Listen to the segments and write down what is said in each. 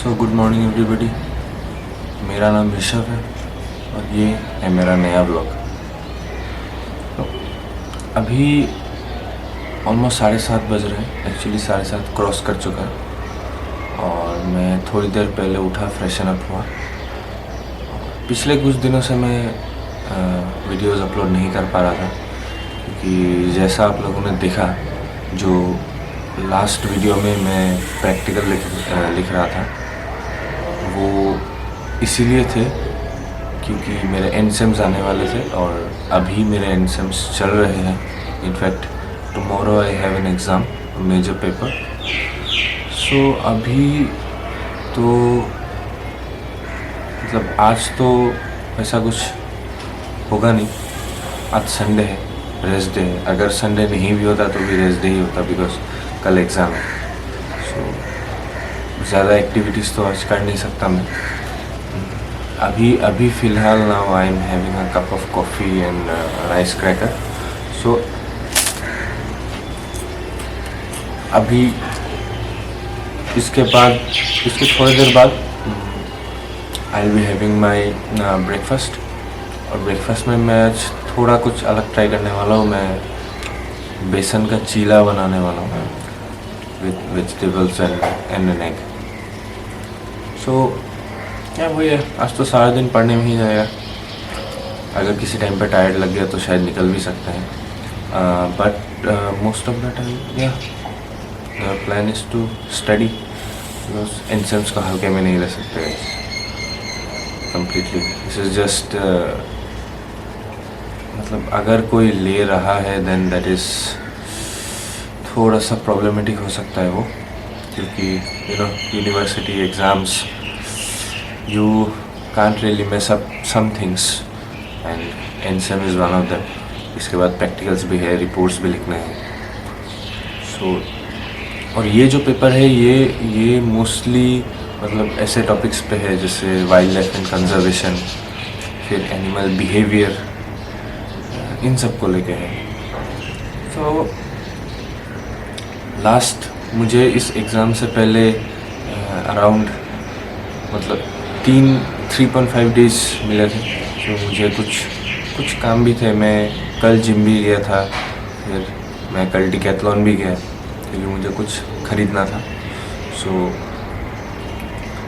So good morning everybody. मेरा नाम ऋषभ है और ये है मेरा नया ब्लॉग। तो अभी ऑलमोस्ट 7:30 बज रहे हैं। एक्चुअली 7:30 क्रॉस कर चुका है और मैं थोड़ी देर पहले उठा, फ्रेशन अप हुआ। पिछले कुछ दिनों से मैं वीडियोस अपलोड नहीं कर पा रहा था क्योंकि जैसा आप लोगों ने देखा, जो लास्ट वीडियो में मैं प्रैक्टिकल लिख रहा था वो इसीलिए थे क्योंकि मेरे एंड सेम्स आने वाले थे और अभी मेरे एंड सेम्स चल रहे हैं। In fact tomorrow I have an exam, major paper. So अभी तो मतलब आज तो ऐसा कुछ होगा नहीं। आज संडे है, रेस्ट डे है। अगर संडे नहीं भी होता तो भी रेस्ट डे ही होता बिकॉज कल एग्ज़ाम है। सो ज़्यादा एक्टिविटीज़ तो आज कर नहीं सकता मैं। अभी फ़िलहाल now I am having a cup of coffee and rice cracker. So अभी इसके थोड़ी देर बाद I will be having my breakfast. और ब्रेकफास्ट में मैं आज थोड़ा कुछ अलग ट्राई करने वाला हूँ। मैं बेसन का चीला बनाने वाला हूँ with vegetables and an egg. So क्या वही है, आज तो सारा दिन पढ़ने में ही जाएगा। अगर किसी टाइम पे टायर्ड लग गया तो शायद निकल भी सकते हैं, but most of the time या the plan is to study because exams को हल्के में नहीं ले सकते कम्प्लीटली। दिस इज़ जस्ट मतलब अगर कोई ले रहा है देन दैट इज़ थोड़ा सा प्रॉब्लमेटिक हो सकता है वो, क्योंकि university exams you can't really mess up some things and NSEM is one of them. इसके बाद प्रैक्टिकल्स भी है, रिपोर्ट्स भी लिखने हैं। सो और ये जो पेपर है ये मोस्टली मतलब ऐसे टॉपिक्स पे है जैसे वाइल्ड लाइफ एंड कंजर्वेशन, फिर एनिमल बिहेवियर, इन सब को लेके है। तो लास्ट मुझे इस एग्ज़ाम से पहले अराउंड मतलब 3.5 डेज़ मिले थे। तो मुझे कुछ काम भी थे। मैं कल जिम भी गया था, फिर मैं कल डिकैथलॉन भी गया क्योंकि मुझे कुछ ख़रीदना था। सो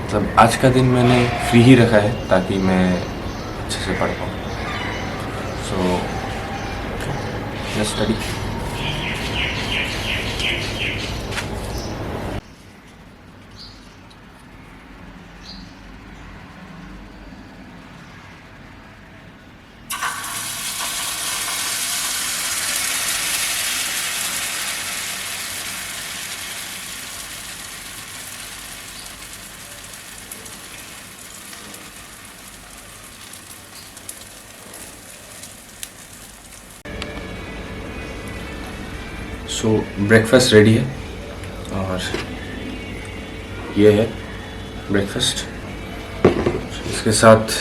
मतलब आज का दिन मैंने फ्री ही रखा है ताकि मैं अच्छे से पढ़ पाऊँ। So let's study. So breakfast ready है और ये है ब्रेकफास्ट। इसके साथ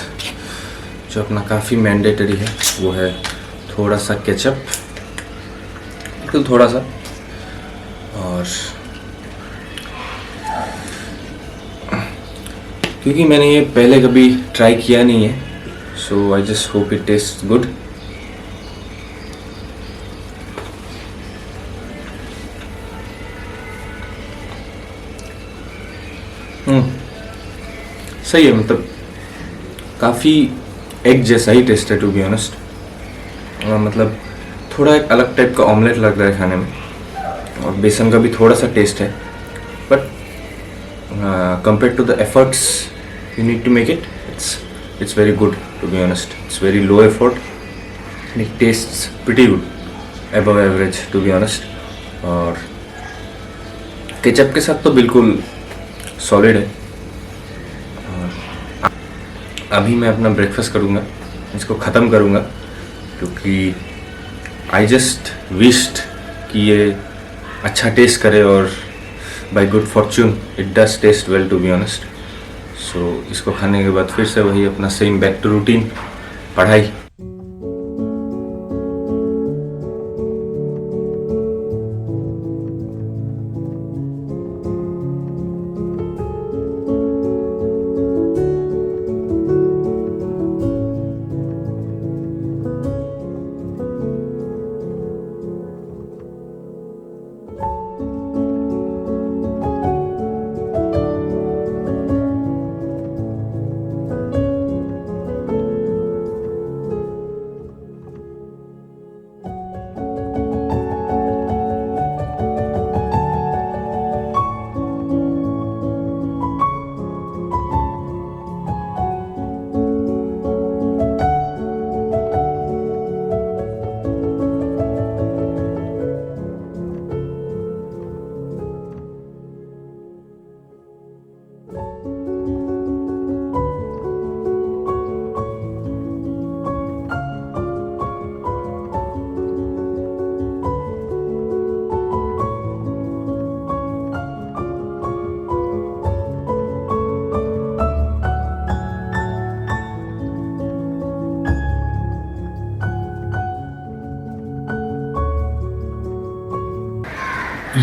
जो अपना काफ़ी मैंडेटरी है वो है थोड़ा सा केचप, बिल्कुल थोड़ा सा। और क्योंकि मैंने ये पहले कभी ट्राई किया नहीं है, so I just hope it taste good. सही है, मतलब काफ़ी एग जैसा ही टेस्ट है टू बी ऑनेस्ट। मतलब थोड़ा एक अलग टाइप का ऑमलेट लग रहा है खाने में और बेसन का भी थोड़ा सा टेस्ट है, but compare to the efforts you need to make it, it's very good to be honest. It's very low effort, it tastes pretty good, above average to be honest. और केचप के साथ तो बिल्कुल solid है। अभी मैं अपना breakfast करूँगा, इसको ख़त्म करूँगा क्योंकि आई जस्ट विश्ड कि ये अच्छा टेस्ट करे और by good fortune it does taste well to be honest. So इसको खाने के बाद फिर से वही अपना सेम बैक टू रूटीन, पढ़ाई।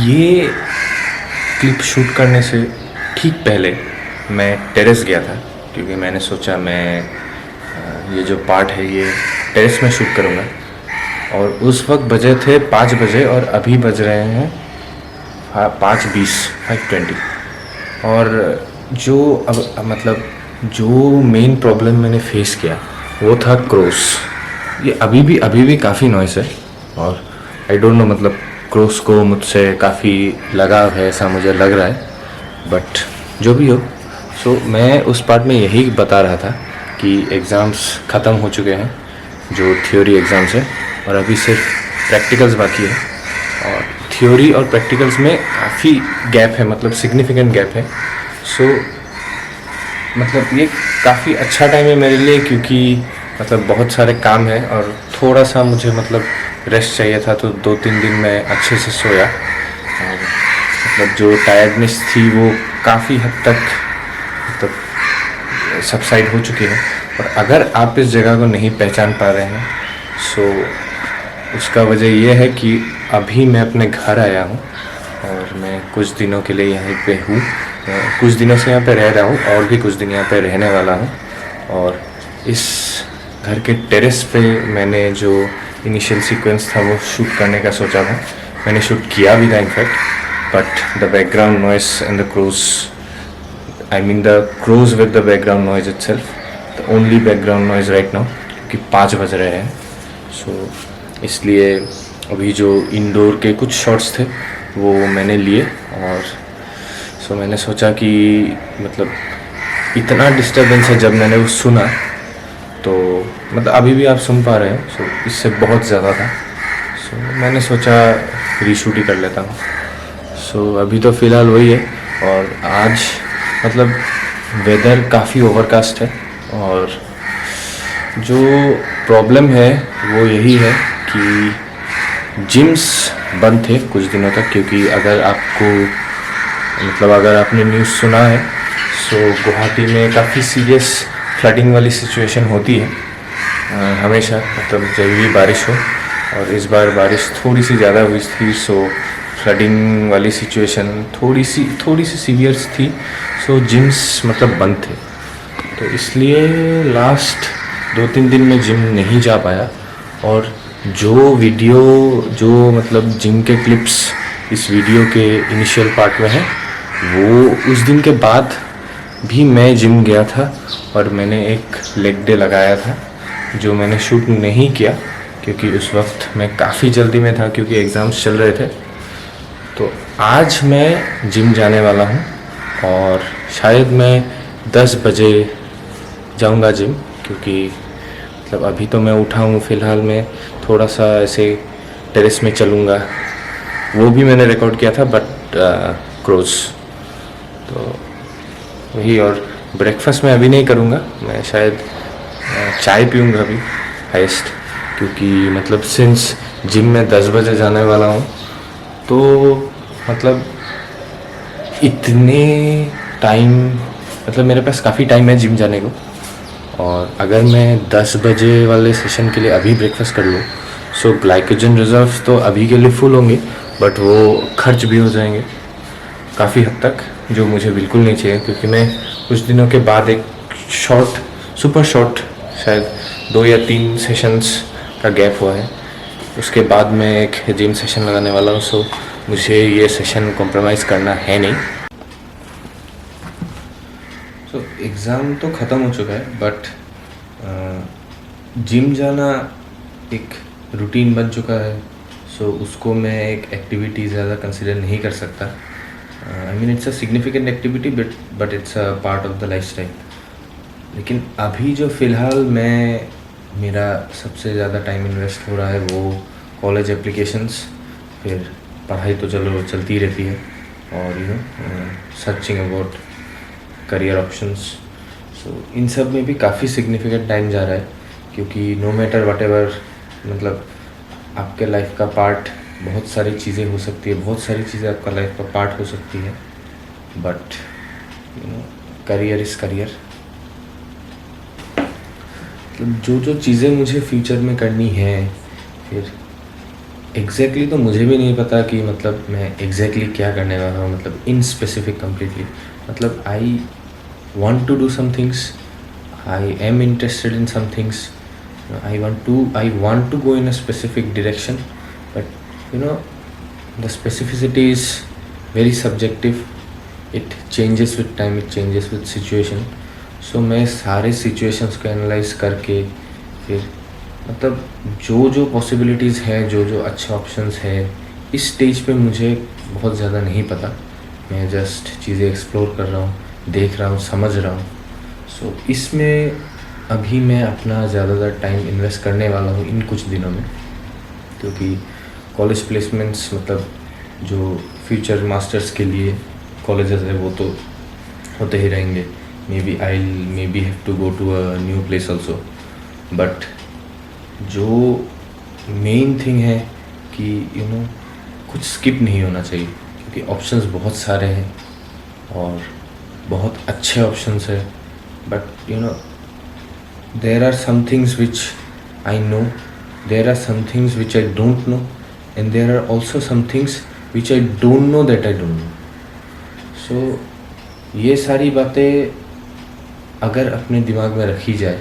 ये क्लिप शूट करने से ठीक पहले मैं टेरेस गया था, क्योंकि मैंने सोचा मैं ये जो पार्ट है ये टेरेस में शूट करूँगा। और उस वक्त बजे थे 5 बजे और अभी बज रहे हैं 5:20 और जो अब मतलब जो मेन प्रॉब्लम मैंने फेस किया वो था क्रोस। ये अभी भी काफ़ी नॉइस है और आई डोंट नो, मतलब क्रोस को मुझसे काफ़ी लगाव है ऐसा मुझे लग रहा है, बट जो भी हो। सो मैं उस पार्ट में यही बता रहा था कि एग्ज़ाम्स ख़त्म हो चुके हैं, जो थ्योरी एग्ज़ाम्स है, और अभी सिर्फ प्रैक्टिकल्स बाकी है। और थ्योरी और प्रैक्टिकल्स में काफ़ी गैप है, मतलब सिग्निफिकेंट गैप है। सो मतलब ये काफ़ी अच्छा टाइम है मेरे लिए, क्योंकि मतलब बहुत सारे काम है और थोड़ा सा मुझे मतलब रेस्ट चाहिए था। तो 2-3 दिन मैं अच्छे से सोया और मतलब जो टायर्डनेस थी वो काफ़ी हद तक मतलब सबसाइड हो चुकी है। और अगर आप इस जगह को नहीं पहचान पा रहे हैं, सो उसका वजह यह है कि अभी मैं अपने घर आया हूँ और मैं कुछ दिनों के लिए यहीं पे हूँ। कुछ दिनों से यहाँ पे रह रहा हूँ और भी कुछ दिन यहाँ पे रहने वाला हूँ। और इस घर के टेरेस पे मैंने जो इनिशियल सीक्वेंस था वो शूट करने का सोचा था, मैंने शूट किया भी था in fact, but the background noise and the crows, I mean the crows with the background noise itself, the only background noise right now, क्योंकि 5 बज रहे हैं। सो इसलिए अभी जो इंडोर के कुछ शॉट्स थे वो मैंने लिए। और सो मैंने सोचा कि मतलब इतना डिस्टर्बेंस है, जब मैंने वो सुना तो मतलब अभी भी आप सुन पा रहे हैं, सो इससे बहुत ज़्यादा था। सो मैंने सोचा रीशूट ही कर लेता हूँ। सो अभी तो फ़िलहाल वही है। और आज मतलब वेदर काफ़ी ओवरकास्ट है और जो प्रॉब्लम है वो यही है कि जिम्स बंद थे कुछ दिनों तक, क्योंकि अगर आपको मतलब अगर आपने न्यूज़ सुना है, सो गुवाहाटी में काफ़ी सीरियस फ्लडिंग वाली सिचुएशन होती है हमेशा, मतलब जब भी बारिश हो। और इस बार बारिश थोड़ी सी ज़्यादा हुई थी, सो फ्लडिंग वाली सिचुएशन थोड़ी सी सीवियर थी। सो जिम्स मतलब बंद थे, तो इसलिए लास्ट 2-3 दिन में जिम नहीं जा पाया। और जो वीडियो जो मतलब जिम के क्लिप्स इस वीडियो के इनिशियल पार्ट में है, वो उस दिन के बाद भी मैं जिम गया था और मैंने एक लेग डे लगाया था, जो मैंने शूट नहीं किया क्योंकि उस वक्त मैं काफ़ी जल्दी में था, क्योंकि एग्ज़ाम्स चल रहे थे। तो आज मैं जिम जाने वाला हूँ और शायद मैं 10 बजे जाऊँगा जिम, क्योंकि मतलब अभी तो मैं उठा हूँ, फ़िलहाल मैं थोड़ा सा ऐसे टेरेस में चलूँगा। वो भी मैंने रिकॉर्ड किया था, बट क्रोज तो वही। और ब्रेकफास्ट मैं अभी नहीं करूँगा, मैं शायद चाय पीऊँगा अभी हाइस्ट, क्योंकि मतलब सिंस जिम में 10 बजे जाने वाला हूँ, तो मतलब इतने टाइम मतलब मेरे पास काफ़ी टाइम है जिम जाने को। और अगर मैं 10 बजे वाले सेशन के लिए अभी ब्रेकफास्ट कर लूँ, सो ग्लाइकोजन रिजर्व्स तो अभी के लिए फुल होंगे, बट वो खर्च भी हो जाएंगे काफ़ी हद तक, जो मुझे बिल्कुल नहीं चाहिए। क्योंकि मैं कुछ दिनों के बाद एक सुपर शॉर्ट शायद 2 या 3 सेशंस का गैप हुआ है, उसके बाद मैं एक जिम सेशन लगाने वाला हूँ। सो मुझे ये सेशन कॉम्प्रोमाइज़ करना है नहीं। सो एग्ज़ाम तो ख़त्म हो चुका है, बट जिम जाना एक रूटीन बन चुका है। सो उसको मैं एक एक्टिविटी ज़्यादा कंसिडर नहीं कर सकता। I mean it's a significant activity, but it's a part of the lifestyle. लेकिन अभी जो फ़िलहाल मेरा सबसे ज़्यादा टाइम इन्वेस्ट हो रहा है वो कॉलेज एप्लीकेशंस, फिर पढ़ाई तो चलो चलती रहती है, और सर्चिंग अबाउट करियर ऑप्शंस। सो इन सब में भी काफ़ी सिग्निफिकेंट टाइम जा रहा है, क्योंकि नो मैटर वट एवर मतलब आपके लाइफ का पार्ट बहुत सारी चीज़ें हो सकती है, बहुत सारी चीज़ें आपका लाइफ का पार्ट हो सकती है, बट करियर इज़ करियर। मतलब जो चीज़ें मुझे फ्यूचर में करनी है, फिर एग्जैक्टली तो मुझे भी नहीं पता कि मतलब मैं एग्जैक्टली क्या करने वाला हूँ, मतलब इन स्पेसिफिक कम्प्लीटली। मतलब I want to do some things, I am interested in some things, I want to go in a specific direction, but you know the specificity is very subjective. It changes with time, it changes with situation. So मैं सारे situations को analyze करके फिर मतलब जो जो possibilities है, जो जो अच्छे options है, इस stage पे मुझे बहुत ज़्यादा नहीं पता। मैं just चीज़ें explore कर रहा हूँ, देख रहा हूँ, समझ रहा हूँ। So इसमें अभी मैं अपना ज़्यादातर टाइम इन्वेस्ट करने वाला हूँ इन कुछ दिनों में, क्योंकि कॉलेज प्लेसमेंट्स मतलब जो फ्यूचर मास्टर्स के लिए कॉलेजेस है वो तो होते ही रहेंगे। Maybe have to go to a new place also, but जो मेन थिंग है कि कुछ स्किप नहीं होना चाहिए, क्योंकि ऑप्शंस बहुत सारे हैं और बहुत अच्छे ऑप्शंस है। But there are some things which I know, there are some things which I don't know, and there are also some things which I don't know that I don't know. So ये सारी बातें अगर अपने दिमाग में रखी जाए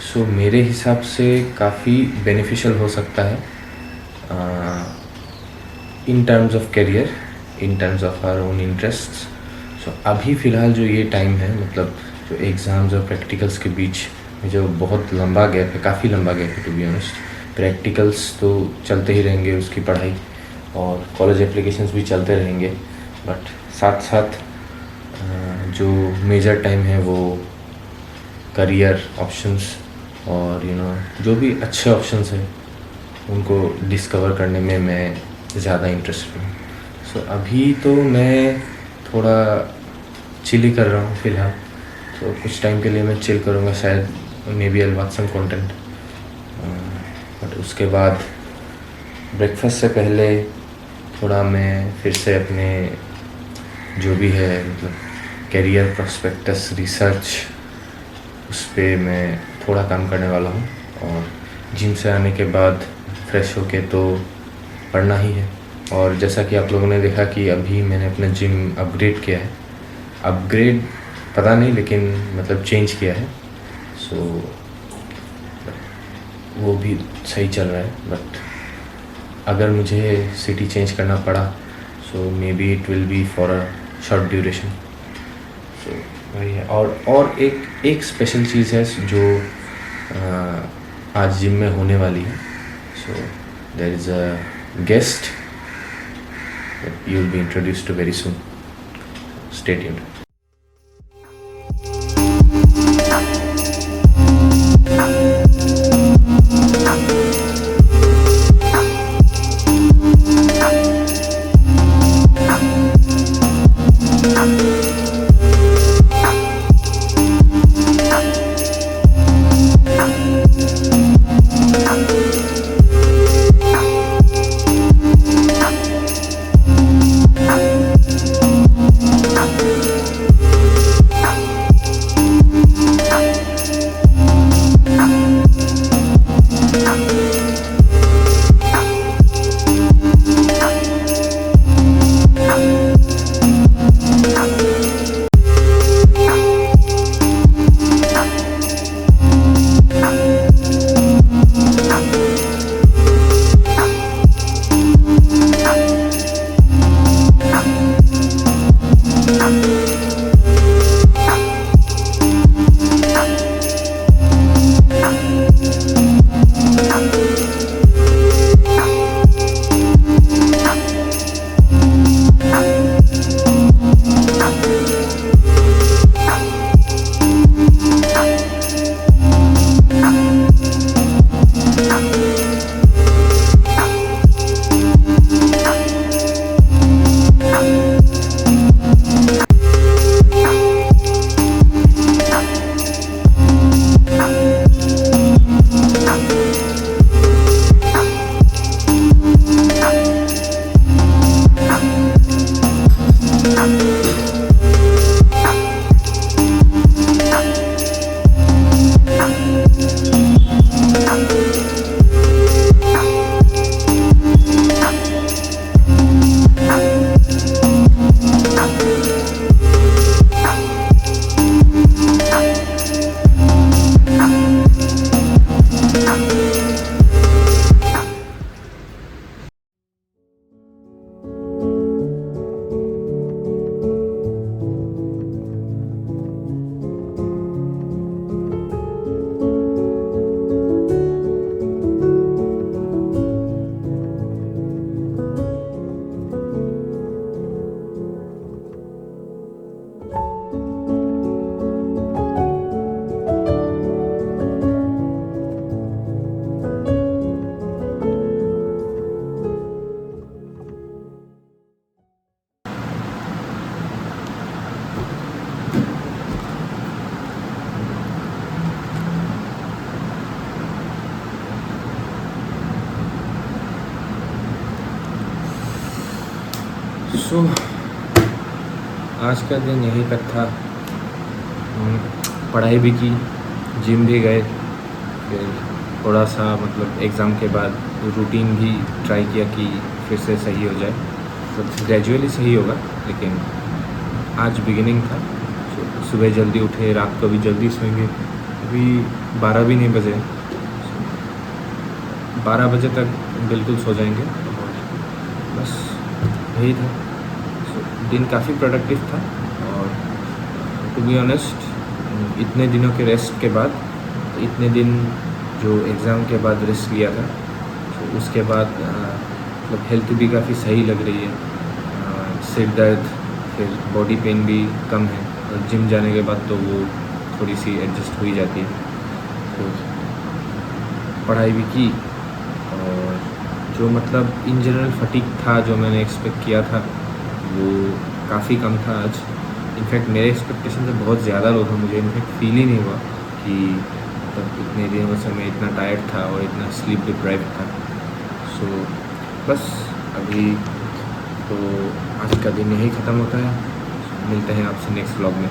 सो मेरे हिसाब से काफ़ी बेनिफिशियल हो सकता है in terms of career, in terms of our own interests. So अभी फ़िलहाल जो ये टाइम है, मतलब जो एग्ज़ाम्स और प्रैक्टिकल्स के बीच जो बहुत लंबा गैप है, काफ़ी लंबा गैप है टू बी ऑनेस्ट। प्रैक्टिकल्स तो चलते ही रहेंगे, उसकी पढ़ाई और कॉलेज एप्लीकेशंस भी चलते रहेंगे, बट साथ साथ जो मेजर टाइम है वो करियर ऑप्शंस और जो भी अच्छे ऑप्शंस हैं उनको डिस्कवर करने में मैं ज़्यादा इंटरेस्टेड हूँ। सो अभी तो मैं थोड़ा चिल ही कर रहा हूँ फ़िलहाल, तो कुछ टाइम के लिए मैं चिल करूँगा, शायद maybe I will watch some content. But उसके बाद ब्रेकफास्ट से पहले थोड़ा मैं फिर से अपने जो भी है मतलब करियर प्रोस्पेक्टस रिसर्च उस पर मैं थोड़ा काम करने वाला हूँ, और जिम से आने के बाद फ्रेश होके तो पढ़ना ही है। और जैसा कि आप लोगों ने देखा कि अभी मैंने अपना जिम अपग्रेड किया है, अपग्रेड पता नहीं लेकिन मतलब चेंज किया है, सो वो भी सही चल रहा है। बट अगर मुझे सिटी चेंज करना पड़ा so maybe it will be for a short duration. So वही है। और एक स्पेशल चीज़ है जो आज जिम में होने वाली है। So there is a guest you will be introduced to very soon. Stay tuned. So आज का दिन यहीं तक था। पढ़ाई भी की, जिम भी गए, फिर थोड़ा सा मतलब एग्ज़ाम के बाद रूटीन भी ट्राई किया कि फिर से सही हो जाए। तो ग्रेजुअली सही होगा, लेकिन आज बिगिनिंग था। सुबह जल्दी उठे, रात को भी जल्दी सोएंगे। अभी 12 भी नहीं बजे, 12 बजे तक बिल्कुल सो जाएंगे। और बस यही था। दिन काफ़ी प्रोडक्टिव था। और टू बी ऑनेस्ट, इतने दिनों के रेस्ट के बाद, इतने दिन जो एग्ज़ाम के बाद रेस्ट लिया था, तो उसके बाद मतलब हेल्थ भी काफ़ी सही लग रही है। सिर दर्द, फिर बॉडी पेन भी कम है। और जिम जाने के बाद तो वो थोड़ी सी एडजस्ट हो ही जाती है। तो पढ़ाई भी की, और जो मतलब इन जनरल फटीग था जो मैंने एक्सपेक्ट किया था वो काफ़ी कम था आज। इनफैक्ट मेरे एक्सपेक्टेशन से बहुत ज़्यादा लो था। मुझे इनफैक्ट फील ही नहीं हुआ कि मतलब इतने दिनों से मैं इतना टायर्ड था और इतना स्लीप डिप्राइव्ड था। सो बस अभी तो आज का दिन यही ख़त्म होता है। मिलते हैं आपसे नेक्स्ट व्लॉग में।